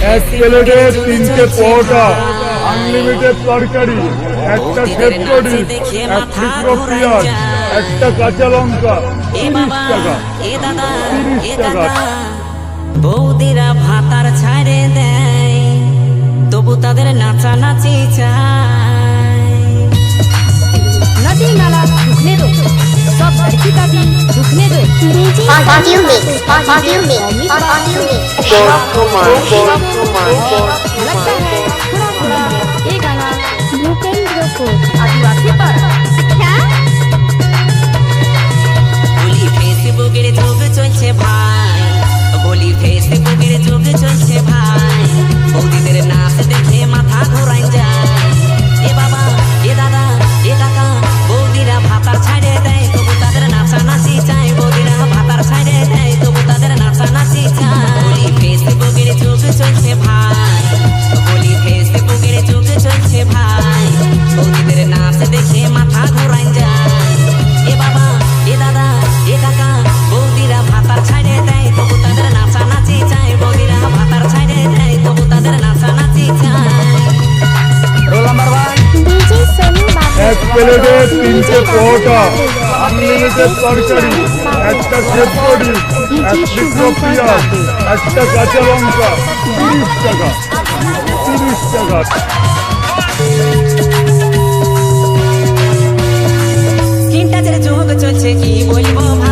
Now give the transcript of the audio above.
এক প্লেটে 3টে পরোটা, আনলিমিটেড তরকারি, একটা খেতকড়ি, এক টুকরো পেঁয়াজ, একটা কাঁচা লঙ্কা, 30 টাকা। 30 টাকা। বৌদিরা ভাতার ছাড়ে দেয়, তবু তাদের নাচানাচি চায়। नदी नाला झुकने दो, सब लड़की का भी झुकने दो। ऑडियो मिक्स लगता है थोड़ा थोड़ा ये गाना भूपेंद्र को आदिवासी पारा क्या বলি ফেসবুকের যুগ চলছে ভাই, বলি ফেসবুকের যুগ চলছে ভাই, বৌদিদের নাচ দেখে মাথা ঘোরাই যায়। এ বাবা, এ দাদা, এ কাকা, বৌদিরা ভাতার ছাড়ে দেয়, তবু তাদের নাচানাচি চায়। বৌদিরা ভাতার ছাড়ে দেয়, তবু তাদের নাচানাচি চায়। বলি ফেসবুকের যুগ চলছে ভাই, বলি ফেসবুকের যুগ চলছে ভাই, বৌদিদের নাচ দেখে মাথা ঘোরাই যায়। এ বাবা, এ দাদা, এ কাকা, বৌদিরা ভাতার ছাড়ে দেয়, তবু তাদের নাচানাচি চায়। বৌদিরা ভাতার ছাড়ে দেয়, তবু তাদের নাচানাচি চায়। डीजे सोनू बाबू এক প্লেটে 3টে পরোটা, আনলিমিটেড তরকারি, একটা খেতকড়ি, এক টুকরো পেঁয়াজ, একটা কাঁচা লঙ্কা, 30 টাকা। 30 টাকা। স্ক্রিন টাচের যুগ চলছে, কি বলবো ভাই।